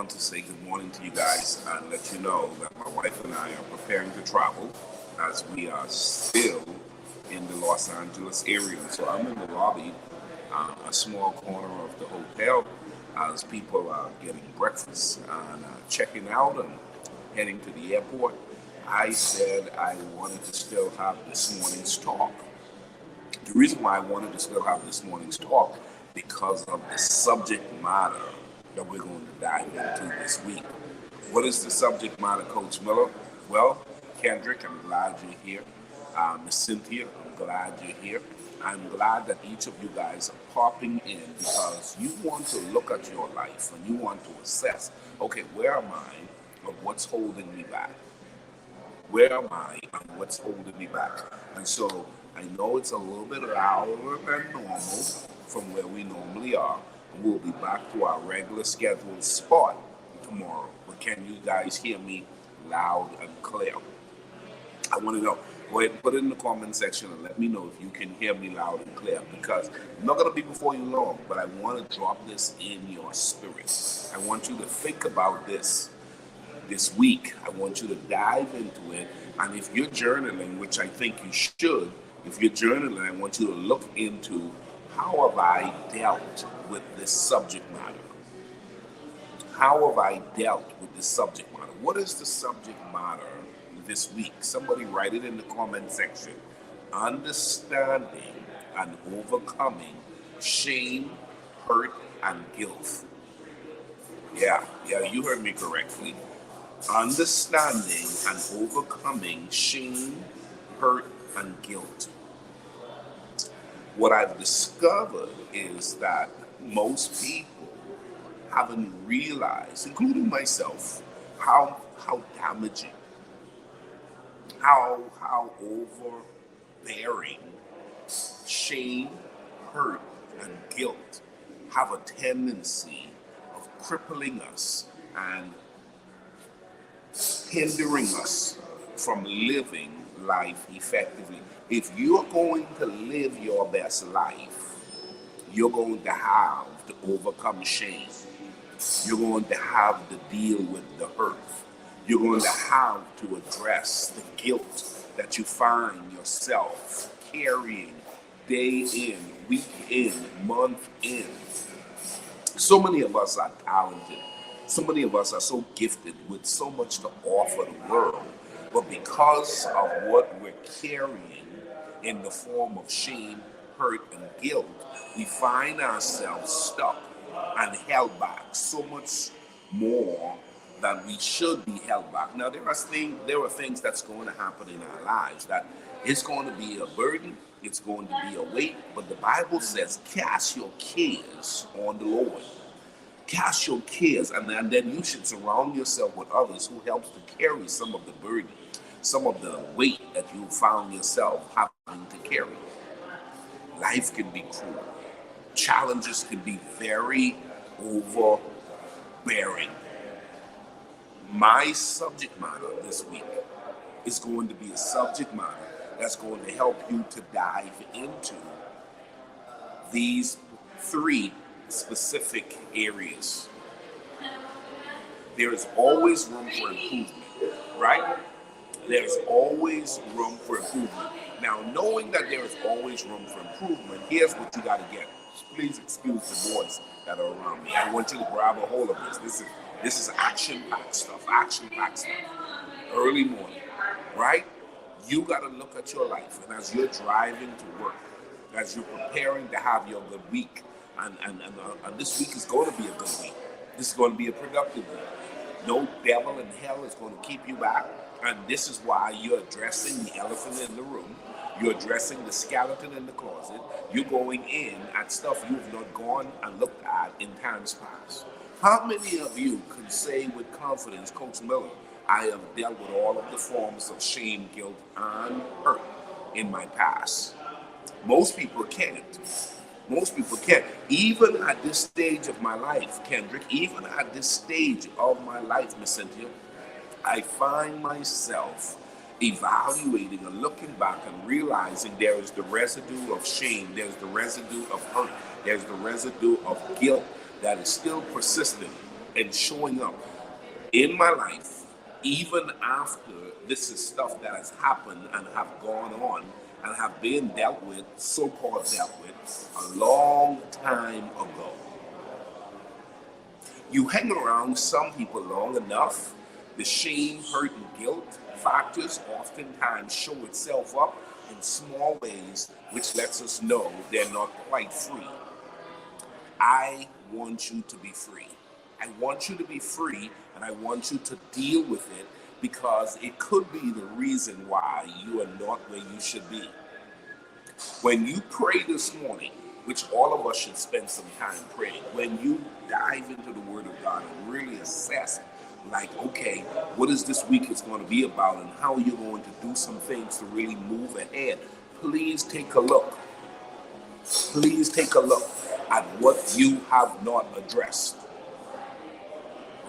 want to say good morning to you guys and let you know that my wife and I are preparing to travel as we are still in the Los Angeles area. So I'm in the lobby, a small corner of the hotel, as people are getting breakfast and checking out and heading to the airport. I said I wanted to still have this morning's talk. The reason why I wanted to still have this morning's talk because of the subject matter that we're going to dive into this week. What is the subject matter, Coach Miller? Well, Kendrick, I'm glad you're here. Miss Cynthia, I'm glad you're here. I'm glad that each of you guys are popping in because you want to look at your life and you want to assess, okay, where am I and what's holding me back? Where am I and what's holding me back? And so I know it's a little bit louder than normal from where we normally are. We'll be back to our regular scheduled spot tomorrow. But can you guys hear me loud and clear? I want to know. Go ahead and put it in the comment section and let me know if you can hear me loud and clear, because I'm not going to be before you long, but I want to drop this in your spirit. I want you to think about this week. I want you to dive into it. And if you're journaling, which I think you should, if you're journaling, I want you to look into how have I dealt with this subject matter? How have I dealt with this subject matter? What is the subject matter this week? Somebody write it in the comment section. Understanding and overcoming shame, hurt, and guilt. Yeah, you heard me correctly. Understanding and overcoming shame, hurt, and guilt. What I've discovered is that most people haven't realized, including myself, how damaging, how overbearing shame, hurt, and guilt have a tendency of crippling us and hindering us from living life effectively. If you're going to live your best life, you're going to have to overcome shame. You're going to have to deal with the hurt. You're going to have to address the guilt that you find yourself carrying day in, week in, month in. So many of us are talented. So many of us are so gifted with so much to offer the world. But because of what we're carrying in the form of shame, hurt, and guilt, we find ourselves stuck and held back so much more than we should be held back. Now, there are things that's going to happen in our lives that it's going to be a burden, it's going to be a weight, but the Bible says, cast your cares on the Lord. Cast your cares, and then you should surround yourself with others who helps to carry some of the burden, some of the weight that you found yourself having to carry. Life can be cruel. Challenges can be very overbearing. My subject matter this week is going to be a subject matter that's going to help you to dive into these three specific areas. There is always room for improvement, right? There's always room for improvement. Now, knowing that there is always room for improvement, here's what you got to get. Please excuse the boys that are around me. I want you to grab a hold of this. This is action-packed stuff. Early morning, right? You got to look at your life, and as you're driving to work, as you're preparing to have your good week, and this week is going to be a good week. This is going to be a productive week. No devil in hell is going to keep you back. And this is why you're addressing the elephant in the room. You're addressing the skeleton in the closet. You're going in at stuff you've not gone and looked at in times past. How many of you can say with confidence, Coach Miller, I have dealt with all of the forms of shame, guilt, and hurt in my past? Most people can't. Most people can't. Even at this stage of my life, Kendrick, even at this stage of my life, Miss Cynthia, I find myself evaluating and looking back and realizing there is the residue of shame, there's the residue of hurt, there's the residue of guilt that is still persistent and showing up in my life, even after this is stuff that has happened and have gone on and have been dealt with, so-called dealt with, a long time ago. You hang around some people long enough, the shame, hurt, and guilt factors oftentimes show itself up in small ways, which lets us know they're not quite free. I want you to be free. I want you to be free, and I want you to deal with it because it could be the reason why you are not where you should be. When you pray this morning, which all of us should spend some time praying, when you dive into the Word of God and really assess, like, okay, what is this week is going to be about and how you're going to do some things to really move ahead, please take a look. Please take a look at what you have not addressed.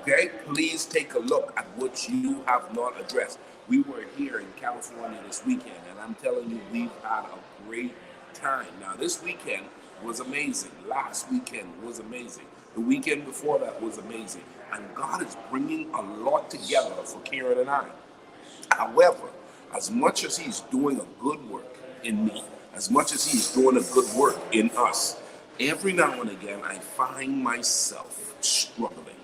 Okay? Please take a look at what you have not addressed. We were here in California this weekend, and I'm telling you, we've had a great time. Now, this weekend was amazing. Last weekend was amazing. The weekend before that was amazing. And God is bringing a lot together for Karen and I. However, as much as He's doing a good work in me, as much as He's doing a good work in us, every now and again, I find myself struggling.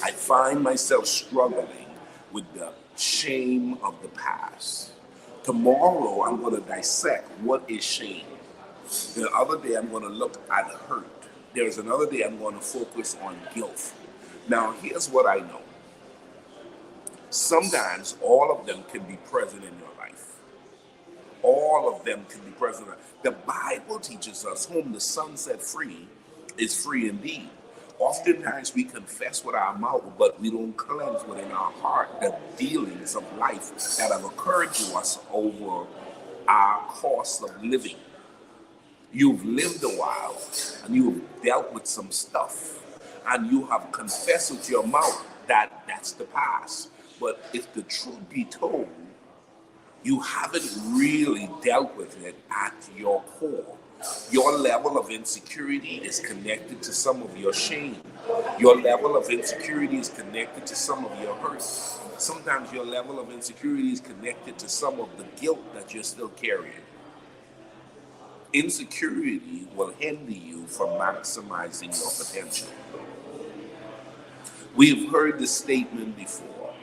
I find myself struggling with the shame of the past. Tomorrow, I'm going to dissect what is shame. The other day, I'm going to look at hurt. There's another day, I'm going to focus on guilt. Now, here's what I know. Sometimes all of them can be present in your life. All of them can be present. The Bible teaches us whom the Son set free is free indeed. Oftentimes we confess with our mouth, but we don't cleanse within our heart the dealings of life that have occurred to us over our course of living. You've lived a while and you've dealt with some stuff and you have confessed with your mouth that that's the past. But if the truth be told, you haven't really dealt with it at your core. Your level of insecurity is connected to some of your shame. Your level of insecurity is connected to some of your hurt. Sometimes your level of insecurity is connected to some of the guilt that you're still carrying. Insecurity will hinder you from maximizing your potential. We've heard this statement before,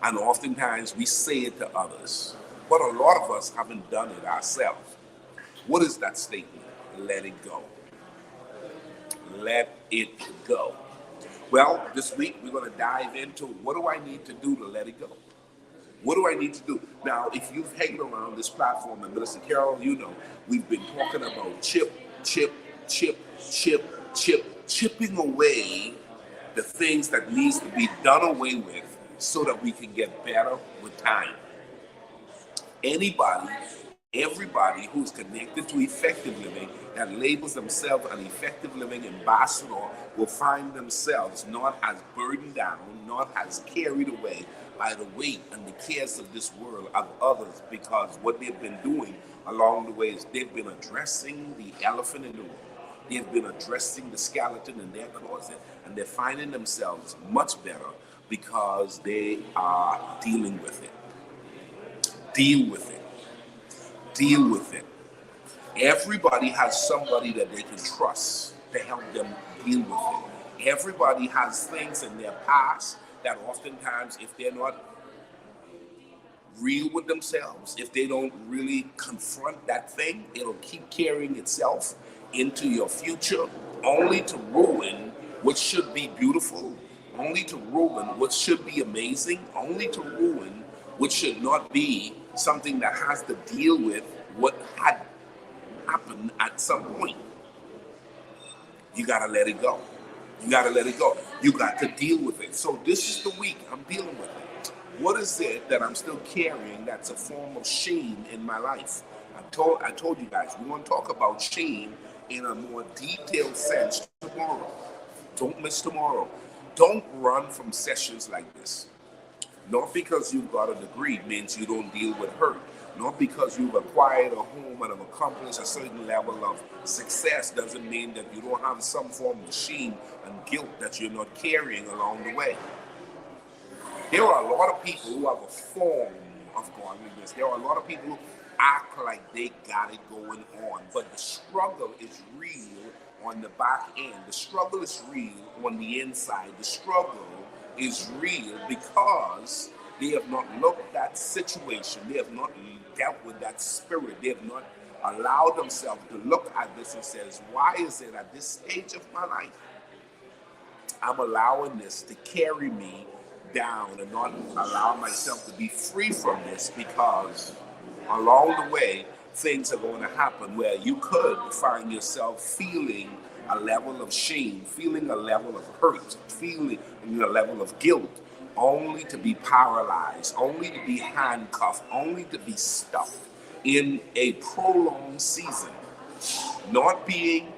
and oftentimes we say it to others, but a lot of us haven't done it ourselves. What is that statement? Let it go. Let it go. Well, this week we're going to dive into what do I need to do to let it go? What do I need to do? Now, if you've hanged around this platform, and Minister Carol, you know, we've been talking about chipping away the things that needs to be done away with so that we can get better with time. Everybody who's connected to effective living that labels themselves an effective living ambassador will find themselves not as burdened down, not as carried away by the weight and the cares of this world of others, because what they've been doing along the way is they've been addressing the elephant in the room. They've been addressing the skeleton in their closet, and they're finding themselves much better because they are dealing with it. Deal with it. Deal with it. Everybody has somebody that they can trust to help them deal with it. Everybody has things in their past that oftentimes, if they're not real with themselves, if they don't really confront that thing, it'll keep carrying itself into your future, only to ruin what should be beautiful, only to ruin what should be amazing, only to ruin what should not be something that has to deal with what had happened at some point. You got to let it go. You got to let it go. You got to deal with it. So this is the week I'm dealing with it. What is it that I'm still carrying that's a form of shame in my life? I told you guys, we're going to talk about shame in a more detailed sense tomorrow. Don't miss tomorrow. Don't run from sessions like this. Not because you've got a degree means you don't deal with hurt. Not because you've acquired a home and have accomplished a certain level of success doesn't mean that you don't have some form of shame and guilt that you're not carrying along the way. There are a lot of people who have a form of godliness. There are a lot of people who act like they got it going on, but the struggle is real on the back end. The struggle is real on the inside. The struggle is real because they have not looked at that situation. They have not dealt with that spirit. They have not allowed themselves to look at this and says, why is it at this stage of my life I'm allowing this to carry me down and not allow myself to be free from this, because along the way things are going to happen where you could find yourself feeling a level of shame, feeling a level of hurt, feeling a level of guilt, only to be paralyzed, only to be handcuffed, only to be stuck in a prolonged season, not being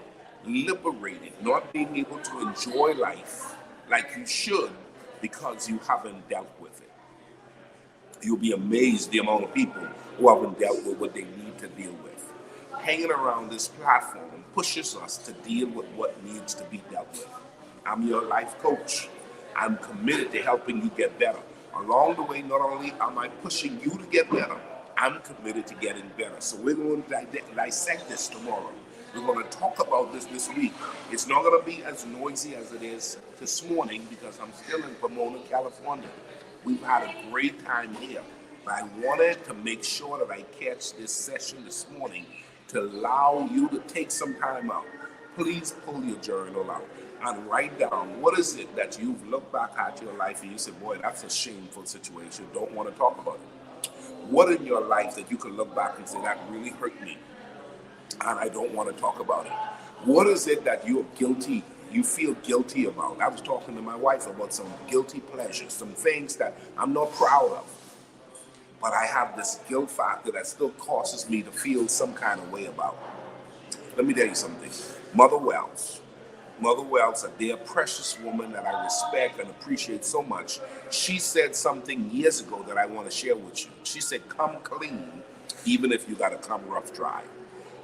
liberated, not being able to enjoy life like you should because you haven't dealt with it. You'll be amazed the amount of people who haven't dealt with what they need to deal with. Hanging around this platform pushes us to deal with what needs to be dealt with. I'm your life coach. I'm committed to helping you get better. Along the way, not only am I pushing you to get better, I'm committed to getting better. So we're going to dissect this tomorrow. We're going to talk about this week. It's not going to be as noisy as it is this morning because I'm still in Pomona, California. We've had a great time here. But I wanted to make sure that I catch this session this morning to allow you to take some time out. Please pull your journal out and write down what is it that you've looked back at your life and you said, boy, that's a shameful situation. Don't want to talk about it. What in your life that you can look back and say, that really hurt me and I don't want to talk about it? What is it that you're guilty, you feel guilty about? I was talking to my wife about some guilty pleasures, some things that I'm not proud of, but I have this guilt factor that still causes me to feel some kind of way about it. Let me tell you something. Mother Wells, a dear precious woman that I respect and appreciate so much, she said something years ago that I want to share with you. She said, come clean, even if you got to come rough dry.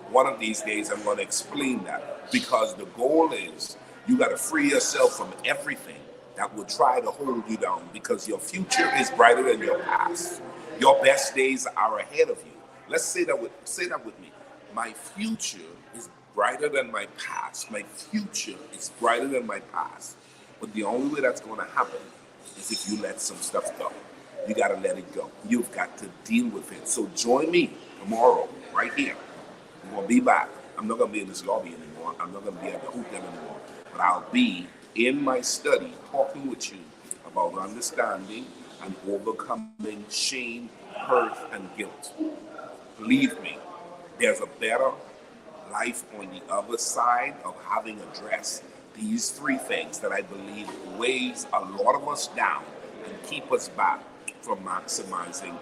One of these days I'm going to explain that, because the goal is you got to free yourself from everything that will try to hold you down, because your future is brighter than your past. Your best days are ahead of you. Let's say that with me. My future is brighter than my past. My future is brighter than my past. But the only way that's going to happen is if you let some stuff go. You got to let it go. You've got to deal with it. So join me tomorrow, right here. I'm going to be back. I'm not going to be in this lobby anymore. I'm not going to be at the hotel anymore. But I'll be in my study talking with you about understanding and overcoming shame, hurt, and guilt. Believe me, there's a better life on the other side of having addressed these three things that I believe weighs a lot of us down and keep us back from maximizing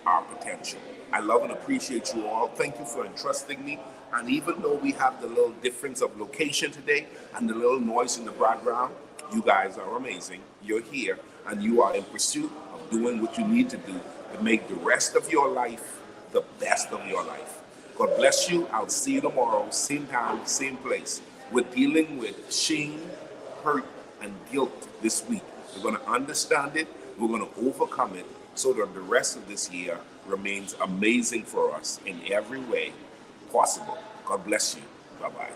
our potential. I love and appreciate you all. Thank you for entrusting me. And even though we have the little difference of location today and the little noise in the background, you guys are amazing. You're here and you are in pursuit of doing what you need to do to make the rest of your life the best of your life. God bless you. I'll see you tomorrow, same time, same place. We're dealing with shame, hurt, and guilt this week. We're going to understand it. We're going to overcome it so that the rest of this year remains amazing for us in every way possible. God bless you. Bye-bye.